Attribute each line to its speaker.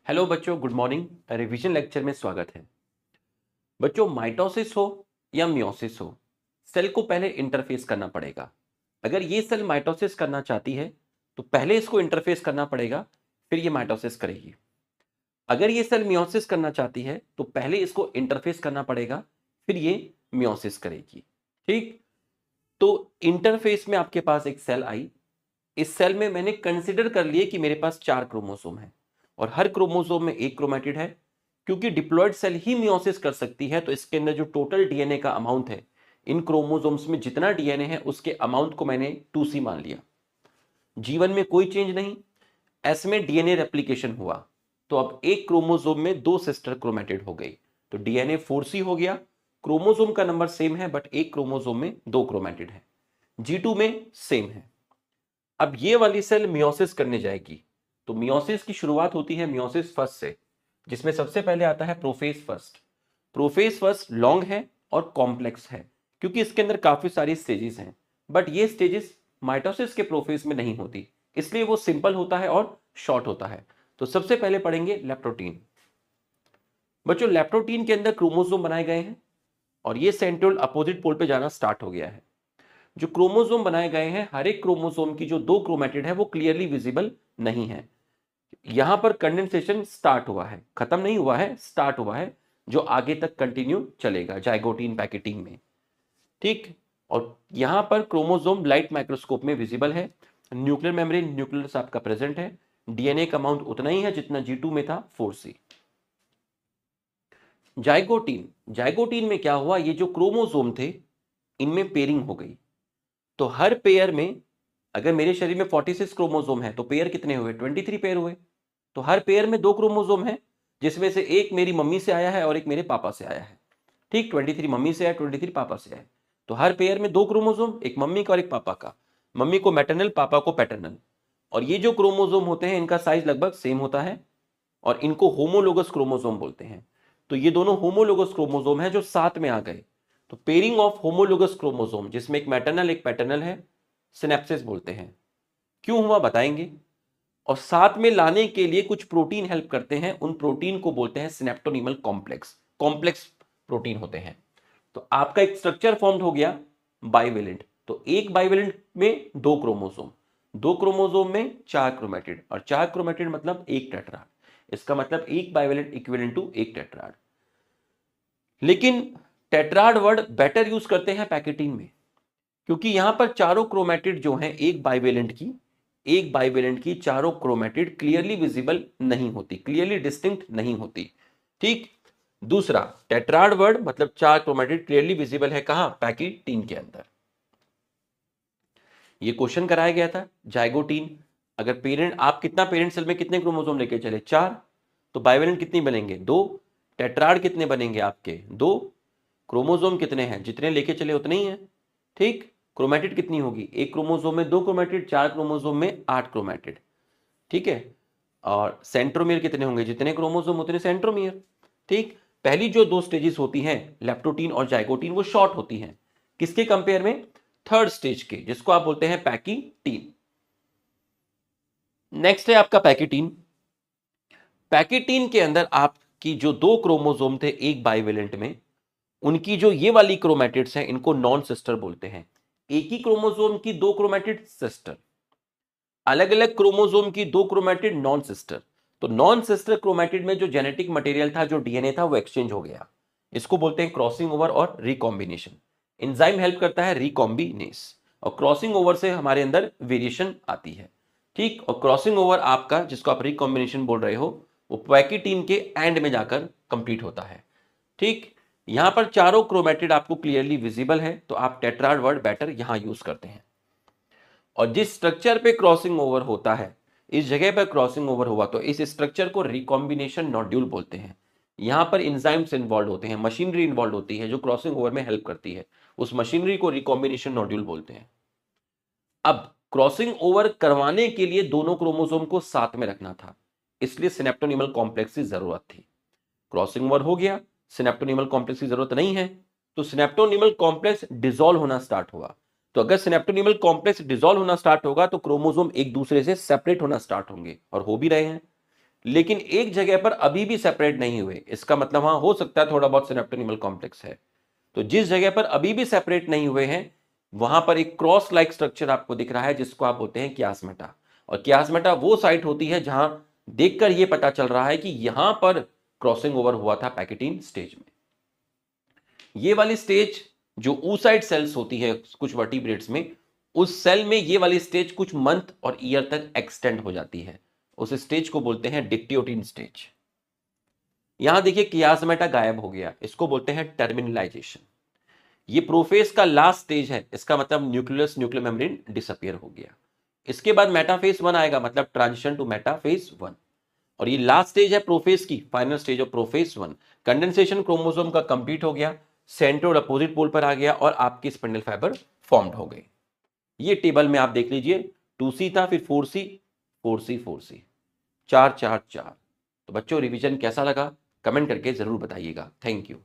Speaker 1: Hello बच्चों, good morning. Revision lecture में स्वागत है। बच्चों, माइटोसिस हो या मियोसिस हो, सेल को पहले इंटरफेस करना पड़ेगा। अगर ये सेल माइटोसिस करना चाहती है तो पहले इसको इंटरफेस करना पड़ेगा, फिर ये माइटोसिस करेगी। अगर ये सेल मियोसिस करना चाहती है तो पहले इसको इंटरफेस करना पड़ेगा, फिर ये मियोसिस करेगी। ठीक, तो इंटरफेस में आपके पास एक सेल आई। इस सेल में मैंने कंसिडर कर लिए कि मेरे पास 4 क्रोमोसोम है और हर क्रोमोसोम में एक क्रोमेटिड है। क्योंकि डिप्लॉयड सेल ही मियोसिस कर सकती है, तो इसके अंदर जो टोटल डीएनए का अमाउंट है, इन क्रोमोसोम्स में जितना डीएनए है उसके अमाउंट को मैंने 2C मान लिया। जीवन में कोई चेंज नहीं, एस में डीएनए रेप्लिकेशन हुआ, तो अब एक क्रोमोसोम में 2 सिस्टर क्रोमेटिड हो गई, तो डीएनए 4C हो गया। क्रोमोसोम का नंबर सेम है, बट एक क्रोमोसोम में 2 क्रोमेटिड है। G2 में सेम है। अब ये वाली सेल मियोसिस करने जाएगी, तो मियोसिस की शुरुआत होती है मियोसिस फर्स्ट से, जिसमें सबसे पहले आता है prophase first. Prophase first long है और कॉम्प्लेक्स है, क्योंकि इसके अंदर काफी सारी स्टेजेस हैं, बट ये स्टेजेस माइटोसिस के प्रोफेज में नहीं होती, इसलिए वो सिंपल होता है और शॉर्ट होता है। तो सबसे पहले पढ़ेंगे लेप्टोटीन। बच्चों, लेप्टोटीन के अंदर क्रोमोसोम बनाए गए हैं और ये सेंट्रोल अपोजिट पोल पे जाना स्टार्ट हो गया है। जो क्रोमोसोम बनाए गए हैं, हर एक क्रोमोसोम की जो 2 क्रोमेटिड है वो क्लियरली विजिबल नहीं है। यहां पर कंडेंसेशन स्टार्ट हुआ है, खत्म नहीं हुआ है, स्टार्ट हुआ है, जो आगे तक कंटिन्यू चलेगा जाइगोटीन पैकेटिंग में। ठीक, और यहां पर क्रोमोसोम लाइट माइक्रोस्कोप में विजिबल है। न्यूक्लियर मेम्ब्रेन, न्यूक्लियस आपका प्रेजेंट है। डीएनए का अमाउंट उतना ही है जितना G2 में था, 4C। जाइगोटीन, जाइगोटीन में क्या हुआ, ये जो क्रोमोसोम थे इनमें पेयरिंग हो गई। तो हर पेयर में, अगर मेरे शरीर में 46 क्रोमोसोम है तो पेयर कितने हुए, 23 पेयर हुए। तो हर पेयर में 2 क्रोमोसोम है, जिसमें से एक मेरी मम्मी से आया है और एक मेरे पापा से आया है। ठीक, 23 मम्मी से आया, 23 पापा से आया। तो हर पेयर में 2 क्रोमोसोम, एक मम्मी का और एक पापा का। मम्मी को मैटरनल, पापा को पैटर्नल। और ये जो क्रोमोसोम होते हैं इनका साइज लगभग सेम होता है और इनको होमोलोगस क्रोमोसोम बोलते हैं। तो ये दोनों होमोलोगस क्रोमोसोम है जो साथ में आ गए। तो पेयरिंग ऑफ होमोलोगस क्रोमोसोम, जिसमें एक मैटरनल एक पैटर्नल है, सिनेप्सिस बोलते हैं। क्यों हुआ बताएंगे। और साथ में लाने के लिए कुछ प्रोटीन हेल्प करते हैं, उन प्रोटीन को बोलते हैं सिनेप्टोनिमल कॉम्प्लेक्स। कॉम्प्लेक्स प्रोटीन होते हैं। तो आपका एक स्ट्रक्चर फॉर्म्ड हो गया बाइवेलेंट। तो एक बाइवेलेंट में 2 क्रोमोसोम, 2 क्रोमोसोम में 4 क्रोमेटिड, और 4 क्रोमेटिड मतलब एक टेट्राड। इसका मतलब एक बाइवेलेंट इक्विवेलेंट टू एक टेट्राड। लेकिन टेट्राड वर्ड बेटर यूज करते हैं पैकेटीन में, क्योंकि यहां पर चारों क्रोमेटिड जो हैं एक बाइवेलेंट की चारों क्रोमेटिड क्लियरली विजिबल नहीं होती, क्लियरली डिस्टिंक्ट नहीं होती। ठीक, दूसरा टेट्राड वर्ड मतलब 4 क्रोमेटिड क्लियरली विजिबल है, कहां, पैकेटीन के अंदर। ये क्वेश्चन कराया गया था जाइगोटीन। अगर पेरेंट, आप कितना पेरेंट सेल में कितने क्रोमोसोम लेके चले, 4, तो बाइवेलेंट कितनी बनेंगे, 2। टेट्राड कितने बनेंगे आपके, 2। क्रोमोसोम कितने हैं, जितने लेके चले उतने ही हैं। ठीक, क्रोमेटिड कितनी होगी, एक क्रोमोसोम में 2 क्रोमेटिड, 4 क्रोमोसोम में 8 क्रोमेटिड। ठीक है, और सेंट्रोमियर कितने होंगे, जितने क्रोमोसोम उतने सेंट्रोमियर। ठीक, पहली जो 2 स्टेजेस होती हैं लेप्टोटीन और जाइगोटीन, वो शॉर्ट होती हैं। किसके कंपेयर में, थर्ड स्टेज के, जिसको आप बोलते हैं पैकीटीन। नेक्स्ट है आपका पैकेटीन। पैकेटीन के अंदर आपकी जो 2 क्रोमोसोम थे एक बाइवेलेंट में, उनकी जो ये वाली क्रोमेटिड्स हैं इनको नॉन सिस्टर बोलते हैं। एक ही क्रोमोसोम की 2 क्रोमेटिड सिस्टर, अलग अलग क्रोमोसोम की 2 क्रोमेटिड नॉन सिस्टर। तो नॉन सिस्टर क्रोमेटिड में जो जेनेटिक मटेरियल था, जो डीएनए था, वो एक्सचेंज हो गया। इसको बोलते हैं क्रॉसिंग ओवर और रिकॉम्बिनेशन। एंजाइम हेल्प करता है रिकॉम्बिनेस, और क्रॉसिंग ओवर से हमारे अंदर वेरिएशन आती है। ठीक, और क्रॉसिंग ओवर आपका, जिसको आप रिकॉम्बिनेशन बोल रहे हो, वो पैकेटीन के एंड में जाकर कंप्लीट होता है। ठीक, यहां पर चारों क्रोमेटिड आपको क्लियरली विजिबल है, तो आप टेट्राड वर्ड बेटर यहां यूज करते हैं। और जिस स्ट्रक्चर पे क्रॉसिंग ओवर होता है, इस जगह पर क्रॉसिंग ओवर हुआ, तो इस स्ट्रक्चर को रिकॉम्बिनेशन नोड्यूल बोलते हैं। यहां पर इंजाइम्स इन्वॉल्व होते हैं, मशीनरी इन्वॉल्व होती है जो क्रॉसिंग ओवर में हेल्प करती है, उस मशीनरी को रिकॉम्बिनेशन नोड्यूल बोलते हैं। अब क्रॉसिंग ओवर करवाने के लिए दोनों क्रोमोसोम को साथ में रखना था, इसलिए सिनेप्टोनिमल कॉम्प्लेक्स की जरूरत थी। क्रॉसिंग ओवर हो गया, सिनेप्टोनिमल कॉम्प्लेक्स की जरूरत नहीं है, तो सिनेप्टोनिमल कॉम्प्लेक्स डिसॉल्व होना स्टार्ट हुआ। तो अगर सिनेप्टोनिमल कॉम्प्लेक्स डिसॉल्व होना स्टार्ट होगा तो क्रोमोसोम एक दूसरे से सेपरेट होना स्टार्ट होंगे, और हो भी रहे हैं। लेकिन एक जगह पर अभी भी सेपरेट नहीं हुए। इसका मतलब वहां हो सकता है थोड़ा बहुत सिनेप्टोनिमल कॉम्प्लेक्स है। तो जिस जगह पर अभी भी सेपरेट नहीं हुए हैं वहां पर एक क्रॉस लाइक स्ट्रक्चर आपको दिख रहा है, जिसको आप बोलते हैं कियासमेटा। और कियासमेटा वो साइट होती है जहां देखकर यह पता चल रहा है कि यहां पर क्रॉसिंग ओवर हुआ था पैकेटीन स्टेज में। ये वाली स्टेज जो oocyte सेल्स होती है कुछ वर्टिब्रेट्स में, उस सेल में ये वाली स्टेज कुछ मंथ और ईयर तक एक्सटेंड हो जाती है। उस स्टेज को बोलते हैं डिक्टियोटिन स्टेज। यहां देखिए कियासमेटा गायब हो गया, इसको बोलते हैं टर्मिनलाइजेशन। ये प्रोफेज का लास्ट स्टेज है, इसका मतलब न्यूक्लियस न्यूक्लियर मेम्ब्रेन डिसअपियर हो गया। इसके बाद मेटाफेज 1 आएगा, मतलब ट्रांजिशन टू मेटाफेज 1। और ये लास्ट स्टेज है प्रोफेज की, final stage of prophase 1। Condensation chromosome का कंप्लीट हो गया, सेंट्रोड अपोजिट पोल पर आ गया और आपकी स्पिंडल फाइबर फॉर्म्ड हो गई। ये टेबल में आप देख लीजिए, 2C था, फिर 4C 4C 4C 4 4 4। तो बच्चों रिवीजन कैसा लगा कमेंट करके जरूर बताइएगा। Thank you.